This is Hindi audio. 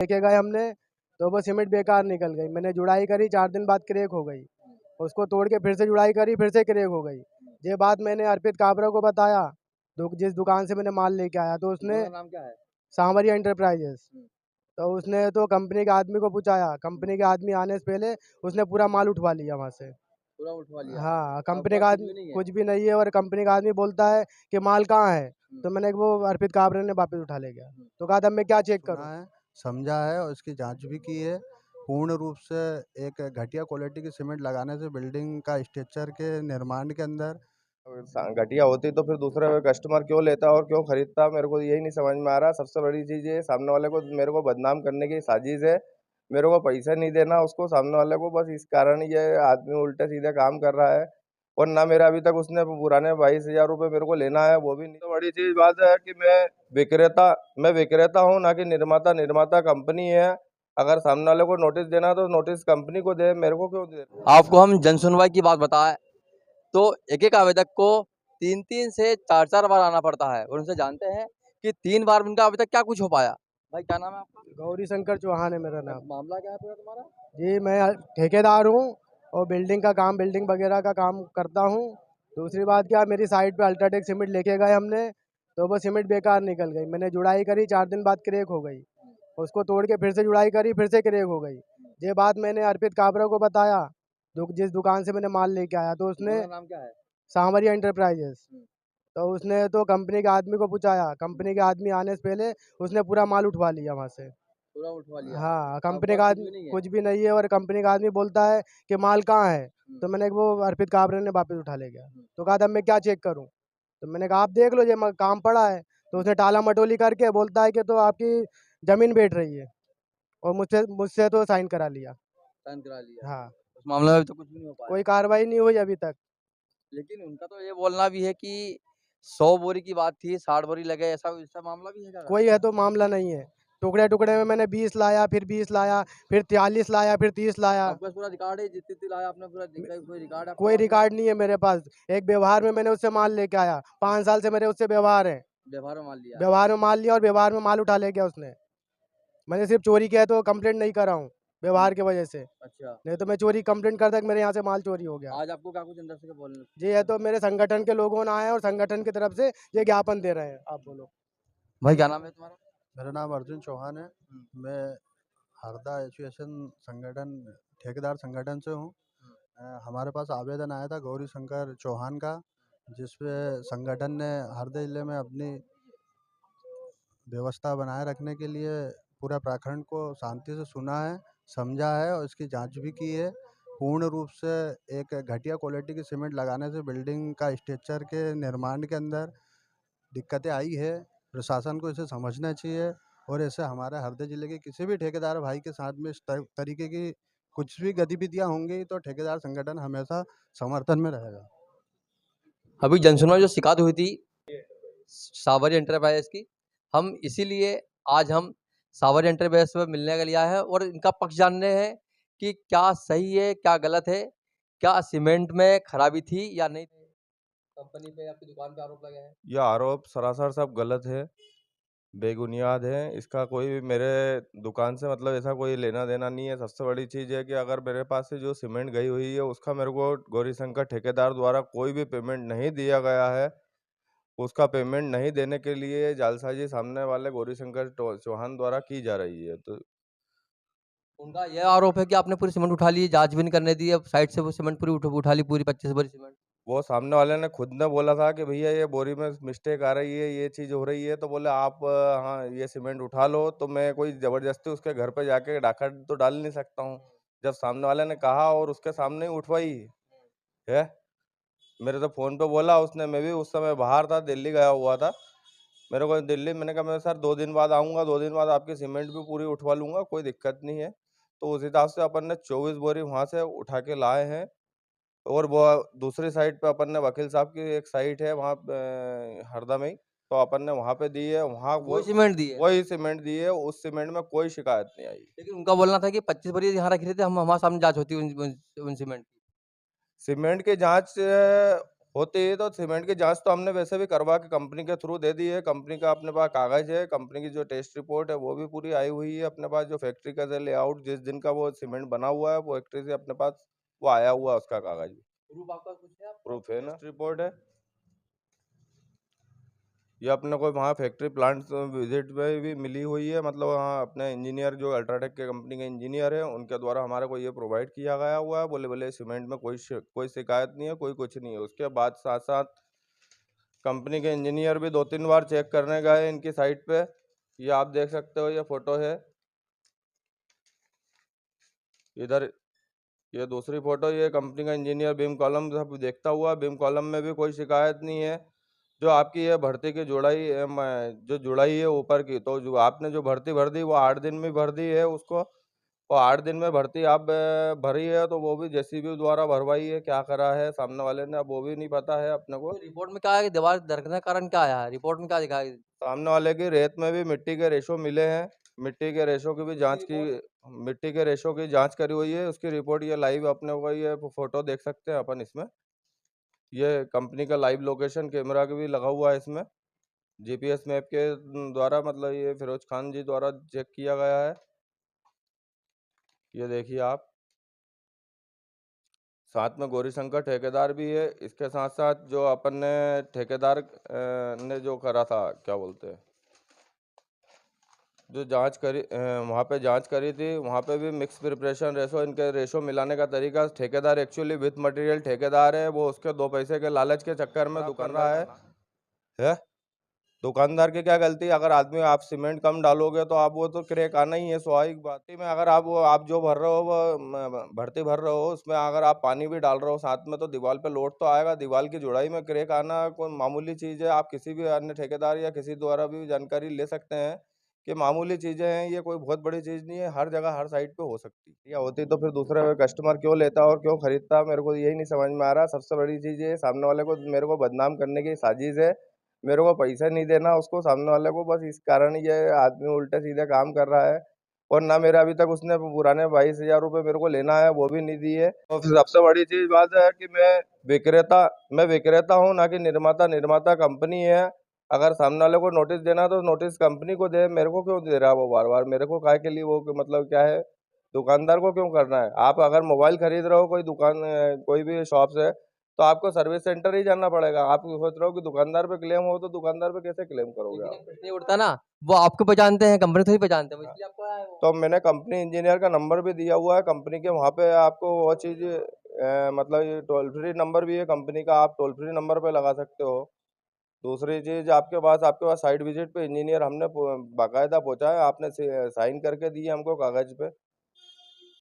लेके गए हमने, तो वो सीमेंट बेकार निकल गई। मैंने जुड़ाई करी, 4 दिन बाद क्रैक हो गई। उसको तोड़ के फिर से जुड़ाई करी, फिर से क्रैक हो गई। ये बात मैंने अर्पित काबरा को बताया, जिस दुकान से मैंने माल लेके आया, तो उसने नाम क्या है? सांवरिया एंटरप्राइजेस। तो उसने तो कंपनी के आदमी को पूछाया, कंपनी के आदमी आने से पहले उसने पूरा माल उठवा लिया वहाँ से। पूरा उठवा लिया। हाँ, आपके कंपनी पास का कुछ आदमी भी नहीं है? कुछ भी नहीं है, और कंपनी का आदमी बोलता है कि माल कहाँ है? तो मैंने वो अर्पित काबरे ने वापस उठा ले गया। तो कहा था मैं क्या चेक सुना करूँ? है, समझा है और इसकी जांच भी की है। पूर्ण रूप से एक घटिया क्वालिटी की सीमेंट लगाने से बिल्डिंग का स्ट्रक्चर के निर्माण के अंदर घटिया होती तो फिर दूसरा कस्टमर क्यों लेता और क्यों खरीदता, मेरे को यही नहीं समझ में आ रहा। सबसे बड़ी चीज़ ये सामने वाले को मेरे को बदनाम करने की साजिश है। मेरे को पैसा नहीं देना उसको, सामने वाले को, बस इस कारण ये आदमी उल्टे सीधे काम कर रहा है। और ना मेरा अभी तक उसने पुराने 22,000 रुपये मेरे को लेना है, वो भी नहीं। तो बड़ी चीज़ बात है कि मैं विक्रेता हूँ, ना कि निर्माता। निर्माता कंपनी है। अगर सामने वाले को नोटिस देना है तो नोटिस कंपनी को दे, मेरे को क्यों दे। आपको हम जन सुनवाई की बात बताएं तो एक आवेदक को 3 से 4 बार आना पड़ता है और उनसे जानते हैं कि 3 बार उनका अभी तक क्या कुछ हो पाया। भाई क्या नाम है आपका? गौरी शंकर चौहान है मेरा नाम। मामला क्या है पूरा तुम्हारा? जी, मैं ठेकेदार हूँ और बिल्डिंग वगैरह का काम करता हूँ। दूसरी बात क्या, मेरी साइट पे अल्ट्राटेक सीमेंट लेके गए हमने, तो वो सीमेंट बेकार निकल गई। मैंने जुड़ाई करी, 4 दिन बाद क्रैक हो गई। उसको तोड़ के फिर से जुड़ाई करी, फिर से क्रैक हो गई। ये बात मैंने अर्पित काबरा को बताया, जिस दुकान से मैंने माल लेके आया, तो उसने नाम क्या है? सांवरिया एंटरप्राइजेस। तो उसने तो कंपनी के आदमी को पूछाया, कंपनी के आदमी आने से पहले उसने पूरा माल उठवा लिया वहाँ से। पूरा उठवा लिया। हाँ, आपके कंपनी पास का कुछ आदमी भी नहीं है? कुछ भी नहीं है, और कंपनी का आदमी बोलता है कि माल कहाँ है? तो मैंने वो अर्पित काबरे ने वापस उठा ले गया। तो कहा था मैं क्या चेक करूँ? तो मैंने कहा आप देख लो, ये काम पड़ा है। तो उसने टाला मटोली करके बोलता है कि तो आपकी ज़मीन बेच रही है, और मुझसे मुझसे तो साइन करा लिया। साइन करा लिया। हाँ, उस मामले में अभी तो कुछ भी नहीं हो पाया। कोई कार्रवाई नहीं हुई अभी तक। लेकिन उनका तो ये बोलना भी है कि 100 बोरी की बात थी, 60 बोरी लगे, ऐसा ऐसा मामला भी है क्या? कोई है तो मामला नहीं है। टुकड़े-टुकड़े में मैंने 20 लाया, फिर 20 लाया, फिर 43 लाया, फिर 30 लाया। आपके पास पूरा रिकॉर्ड है, जितनी लाया आपने पूरा कोई रिकॉर्ड है आपके कोई पास? रिकॉर्ड नहीं है मेरे पास। एक व्यवहार में मैंने उससे माल लेके आया। 5 साल से मेरे उससे व्यवहार है। व्यवहार में मान लिया। व्यवहार में माल लिया और व्यवहार में माल उठा ले गया उसने। मैंने सिर्फ चोरी किया है तो कंप्लेंट नहीं करा हूँ, व्यवहार की वजह से। अच्छा। नहीं तो मैं चोरी कंप्लेंट करता कि मेरे यहाँ से माल चोरी हो गया। आज आपको क्या कुछ अंदर से बोलना? जी, है तो मेरे संगठन के लोगों ने आए हैं और संगठन की तरफ से ये ज्ञापन दे रहे हैं। आप बोलो। भाई क्या नाम है तुम्हारा? मेरा नाम अर्जुन चौहान है। मैं हरदा एसोसिएशन संगठन ठेकेदार संगठन से हूँ। हमारे पास आवेदन आया था गौरी शंकर चौहान का, जिसपे संगठन ने हरदा जिले में अपनी व्यवस्था बनाए रखने के लिए पूरा प्रखंड को शांति से सुना है, समझा है और इसकी जांच भी की है। पूर्ण रूप से एक घटिया क्वालिटी की सीमेंट लगाने से बिल्डिंग का स्ट्रक्चर के निर्माण के अंदर दिक्कतें आई है। प्रशासन को इसे समझना चाहिए और ऐसे हमारे हरदा जिले के किसी भी ठेकेदार भाई के साथ में इस तरीके की कुछ भी गतिविधियां होंगी तो ठेकेदार संगठन हमेशा समर्थन में रहेगा। अभी जनसुनवाई जो शिकायत हुई थी सावरी एंटरप्राइजेस की, हम इसीलिए आज हम सावरी एंटरप्राइजेस से मिलने के लिए आए हैं और इनका पक्ष जानने हैं कि क्या सही है, क्या गलत है, क्या सीमेंट में खराबी थी या नहीं थी। कंपनी पे, आपकी दुकान पे आरोप लगे हैं। यह आरोप सरासर सब गलत है, बेबुनियाद है। इसका कोई भी मेरे दुकान से मतलब ऐसा कोई लेना देना नहीं है। सबसे बड़ी चीज़ है कि अगर मेरे पास से जो सीमेंट गई हुई है उसका मेरे को गौरीशंकर ठेकेदार द्वारा कोई भी पेमेंट नहीं दिया गया है। उसका पेमेंट नहीं देने के लिए जालसाजी सामने वाले गौरीशंकर चौहान द्वारा की जा रही है। तो उनका यह आरोप है कि आपने पूरी सीमेंट उठा ली, जांच भी नहीं करने दी, अब साइड से वो सीमेंट पूरी उठा ली, पूरी 25 बोरी सीमेंट। वो सामने वाले ने खुद ने बोला था कि भैया ये बोरी में मिस्टेक आ रही है, ये चीज़ हो रही है। तो बोले आप हाँ ये सीमेंट उठा लो। तो मैं कोई ज़बरदस्ती उसके घर पे जाके डाका तो डाल नहीं सकता हूँ। जब सामने वाले ने कहा और उसके सामने ही उठवाई है। मेरे तो फ़ोन पे बोला उसने, मैं भी उस समय बाहर था, दिल्ली गया हुआ था। मेरे को दिल्ली, मैंने कहा मैं सर 2 दिन बाद आऊँगा, 2 दिन बाद आपकी सीमेंट भी पूरी उठवा लूँगा, कोई दिक्कत नहीं है। तो उस हिसाब से अपन ने 24 बोरी वहाँ से उठा के लाए हैं। और वो दूसरी साइड पे अपन ने वकील साहब की एक साइट है वहाँ पे हरदा में ही, तो अपन ने वहाँ पे दी है। वहाँ वही सीमेंट दी है। वही सीमेंट दी है। उस सीमेंट में कोई शिकायत नहीं आई। लेकिन उनका बोलना था कि 25 बोरी यहाँ रखी रहती, हम हमारे सामने जांच होती उन सीमेंट की। सीमेंट की जाँच होती है, तो सीमेंट की जाँच तो हमने वैसे भी करवा के कंपनी के थ्रू दे दी है। कंपनी का अपने पास कागज़ है, कंपनी की जो टेस्ट रिपोर्ट है वो भी पूरी आई हुई है अपने पास। जो फैक्ट्री का जो लेआउट जिस दिन का वो सीमेंट बना हुआ है, वो फैक्ट्री से अपने पास वो आया हुआ है उसका कागज़ भी। प्रूफ आपका कुछ है आपका? प्रूफ है ना, टेस्ट रिपोर्ट है। ये अपने को वहाँ फैक्ट्री प्लांट विजिट में भी मिली हुई है, मतलब वहाँ अपने इंजीनियर जो अल्ट्राटेक के कंपनी के इंजीनियर हैं, उनके द्वारा हमारे को ये प्रोवाइड किया गया हुआ है। बोले सीमेंट में कोई शिकायत नहीं है, कोई कुछ नहीं है। उसके बाद साथ-साथ कंपनी के इंजीनियर भी 2-3 बार चेक करने गए इनकी साइट पे। ये आप देख सकते हो, ये फ़ोटो है। इधर ये दूसरी फ़ोटो, ये कंपनी का इंजीनियर बीम कॉलम सब देखता हुआ, बीम कॉलम में भी कोई शिकायत नहीं है। जो आपकी ये भर्ती की जुड़ाई जो जुड़ाई है ऊपर की, तो जो आपने जो भर्ती भर दी वो 8 दिन में भर दी है उसको। और 8 दिन में भर्ती आप भरी है, तो वो भी जेसीबी द्वारा भरवाई है, क्या करा है सामने वाले ने, अब वो भी नहीं पता है अपने को। तो रिपोर्ट में क्या है कि दीवार धड़कने का कारण क्या आया है? रिपोर्ट में क्या लिखा है? सामने वाले की रेत में भी मिट्टी के रेशो मिले हैं। मिट्टी के रेशो की भी जाँच की मिट्टी के रेशो की जाँच करी हुई है। उसकी रिपोर्ट ये लाइव अपने को ये फ़ोटो देख सकते हैं अपन इसमें। ये कंपनी का लाइव लोकेशन कैमरा भी लगा हुआ है इसमें। जीपीएस मैप के द्वारा, मतलब ये फिरोज खान जी द्वारा चेक किया गया है। ये देखिए आप। साथ में गौरीशंकर ठेकेदार भी है। इसके साथ-साथ जो अपन ने ठेकेदार ने जो करा था, क्या बोलते हैं, जो जांच करी वहाँ पे जांच करी थी, वहाँ पे भी मिक्स प्रिपरेशन रेशो, इनके रेशो मिलाने का तरीका, ठेकेदार एक्चुअली विथ मटेरियल ठेकेदार है, वो उसके 2 पैसे के लालच के चक्कर में दुकान रहा है। दुकानदार की क्या गलती है? अगर आदमी आप सीमेंट कम डालोगे तो आप वो तो क्रैक आना ही है, स्वाभाविक बात है। में अगर आप जो भर रहे हो वो भर्ती भर रहे हो, उसमें अगर आप पानी भी डाल रहे हो साथ में, तो दीवार पे लोड तो आएगा। दीवार की जुड़ाई में क्रैक आना कोई मामूली चीज़ है। आप किसी भी अन्य ठेकेदार या किसी द्वारा भी जानकारी ले सकते हैं कि मामूली चीज़ें हैं, ये कोई बहुत बड़ी चीज़ नहीं है। हर जगह हर साइड पे हो सकती है। या होती तो फिर दूसरा कस्टमर क्यों लेता और क्यों खरीदता, मेरे को यही नहीं समझ में आ रहा। सबसे बड़ी चीज़ ये सामने वाले को मेरे को बदनाम करने की साजिश है। मेरे को पैसा नहीं देना उसको, सामने वाले को, बस इस कारण ये आदमी उल्टे सीधे काम कर रहा है। और ना मेरा अभी तक उसने पुराने 22,000 रुपये मेरे को लेना है, वो भी नहीं दिए। और फिर सबसे बड़ी चीज बात है कि मैं विक्रेता हूँ, ना कि निर्माता। निर्माता कंपनी है। अगर सामने वाले को नोटिस देना तो नोटिस कंपनी को दे, मेरे को क्यों दे रहा है वो बार बार? मेरे को काहे के लिए वो, मतलब क्या है, दुकानदार को क्यों करना है? आप अगर मोबाइल खरीद रहे हो कोई दुकान कोई भी शॉप से, तो आपको सर्विस सेंटर ही जाना पड़ेगा। आप सोच रहे हो कि दुकानदार पे क्लेम हो, तो दुकानदार पे कैसे क्लेम करोगे लेकिन एक आप? प्रश्न ये उठता ना, वो आपको पहचानते हैं, कंपनी थोड़ी पहचानते हैं, वो इसलिए आपको आया है वो। तो मैंने कंपनी इंजीनियर का नंबर भी दिया हुआ है कंपनी के, वहाँ पे आपको वो चीज़ मतलब ये टोल फ्री नंबर भी है कंपनी का, आप टोल फ्री नंबर पे लगा सकते हो। दूसरी चीज़, आपके पास साइट विजिट पे इंजीनियर हमने बाकायदा पहुँचा है, आपने साइन करके दिए हमको कागज़ पे।